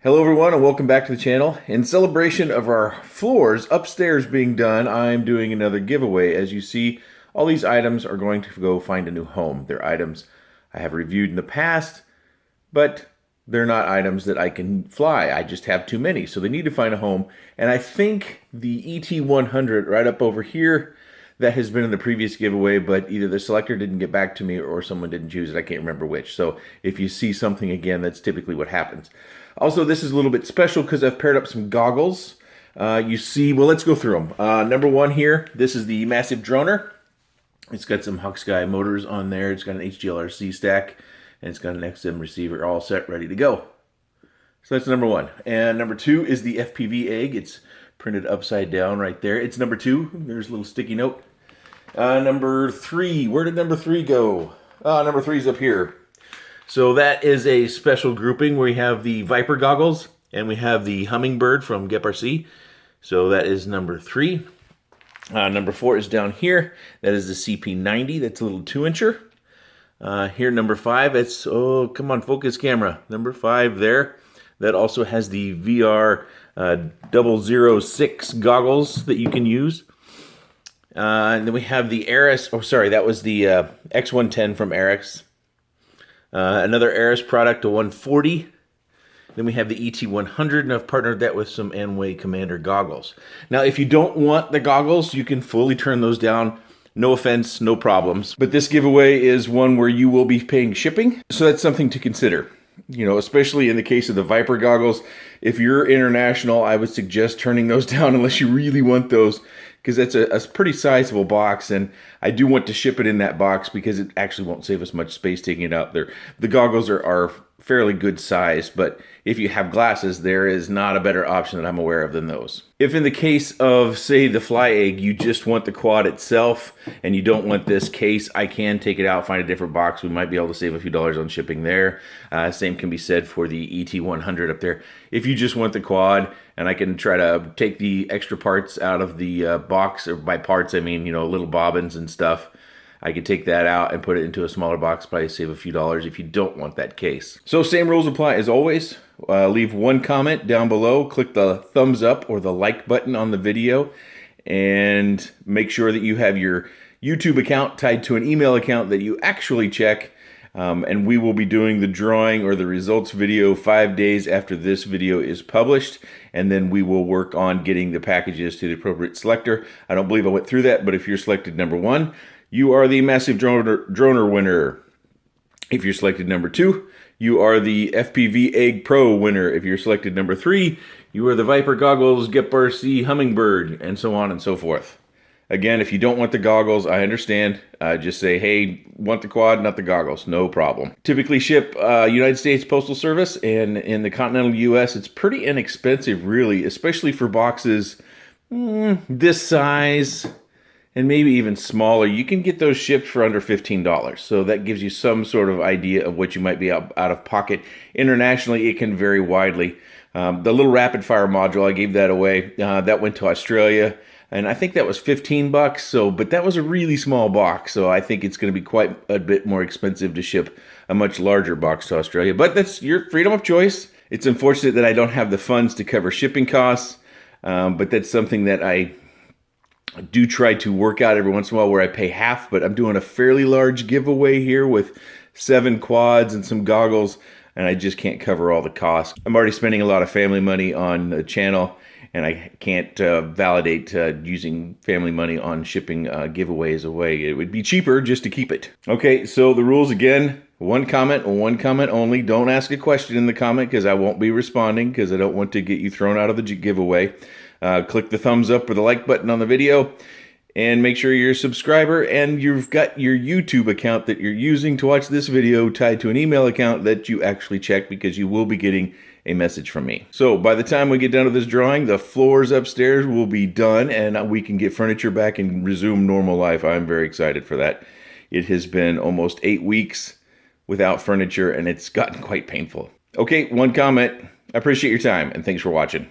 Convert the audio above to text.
Hello everyone and welcome back to the channel. In celebration of our floors upstairs being done, I'm doing another giveaway. As you see, all these items are going to go find a new home. They're items I have reviewed in the past, but they're not items that I can fly. I just have too many, so they need to find a home. And I think the ET100 right up over here, that has been in the previous giveaway, but either the selector didn't get back to me or someone didn't choose it. I can't remember which. So if you see something again, that's typically what happens. Also, this is a little bit special because I've paired up some goggles. You see, well, let's go through them. Number one here, this is the massive droner. It's got some Hucksky motors on there. It's got an HDLRC stack, and it's got an XM receiver all set, ready to go. So that's number one. And number two is the FPV egg. It's printed upside down right there. It's number two. There's a little sticky note. Number three, where did number three go? Number three's up here. So that is a special grouping where we have the Viper goggles and we have the Hummingbird from NickburnsRC. So that is number three. Number four is down here. That is the CP90. That's a little 2-incher. Here, number five, it's, oh, come on, focus camera. Number five there. That also has the VR 006 goggles that you can use. And then we have the Aris, oh sorry, that was the X110 from Aris. Another Aris product, a 140. Then we have the ET100, and I've partnered that with some Amway Commander goggles. Now, if you don't want the goggles, you can fully turn those down. No offense, no problems. But this giveaway is one where you will be paying shipping, so that's something to consider. You know, especially in the case of the Viper goggles, if you're international, I would suggest turning those down unless you really want those, because that's a pretty sizable box, and I do want to ship it in that box because it actually won't save us much space taking it out there. The goggles are fairly good size, but if you have glasses, there is not a better option that I'm aware of than those. If in the case of, say, the Fly Egg, you just want the quad itself and you don't want this case, I can take it out, find a different box. We might be able to save a few dollars on shipping there. Same can be said for the ET100 up there. If you just want the quad, and I can try to take the extra parts out of the box, or by parts I mean, you know, little bobbins and stuff, I could take that out and put it into a smaller box, probably save a few dollars if you don't want that case. So same rules apply as always. Leave one comment down below, click the thumbs up or the like button on the video, and make sure that you have your YouTube account tied to an email account that you actually check. And we will be doing the drawing or the results video 5 days after this video is published, and then we will work on getting the packages to the appropriate selector. I don't believe I went through that, but if you're selected number one, you are the massive droner winner. If you're selected number two, you are the FPV Egg Pro winner. If you're selected number three, you are the Viper Goggles NickburnsRC Hummingbird, and so on and so forth. Again, if you don't want the goggles, I understand. Just say, hey, want the quad, not the goggles. No problem. Typically ship United States Postal Service, and in the continental U.S., it's pretty inexpensive, really, especially for boxes this size and maybe even smaller. You can get those shipped for under $15. So that gives you some sort of idea of what you might be out of pocket. Internationally, it can vary widely. The little rapid fire module, I gave that away. That went to Australia. And I think that was $15. So, but that was a really small box. So I think it's going to be quite a bit more expensive to ship a much larger box to Australia. But that's your freedom of choice. It's unfortunate that I don't have the funds to cover shipping costs. But that's something that I do try to work out every once in a while where I pay half. But I'm doing a fairly large giveaway here with 7 quads and some goggles. And I just can't cover all the costs. I'm already spending a lot of family money on the channel, and I can't validate using family money on shipping giveaways away. It would be cheaper just to keep it. Okay, so the rules again, one comment only. Don't ask a question in the comment because I won't be responding because I don't want to get you thrown out of the giveaway. Click the thumbs up or the like button on the video, and make sure you're a subscriber and you've got your YouTube account that you're using to watch this video tied to an email account that you actually check, because you will be getting a message from me. So by the time we get done with this drawing, the floors upstairs will be done and we can get furniture back and resume normal life. I'm very excited for that. It has been almost 8 weeks without furniture and it's gotten quite painful. Okay, one comment. I appreciate your time and thanks for watching.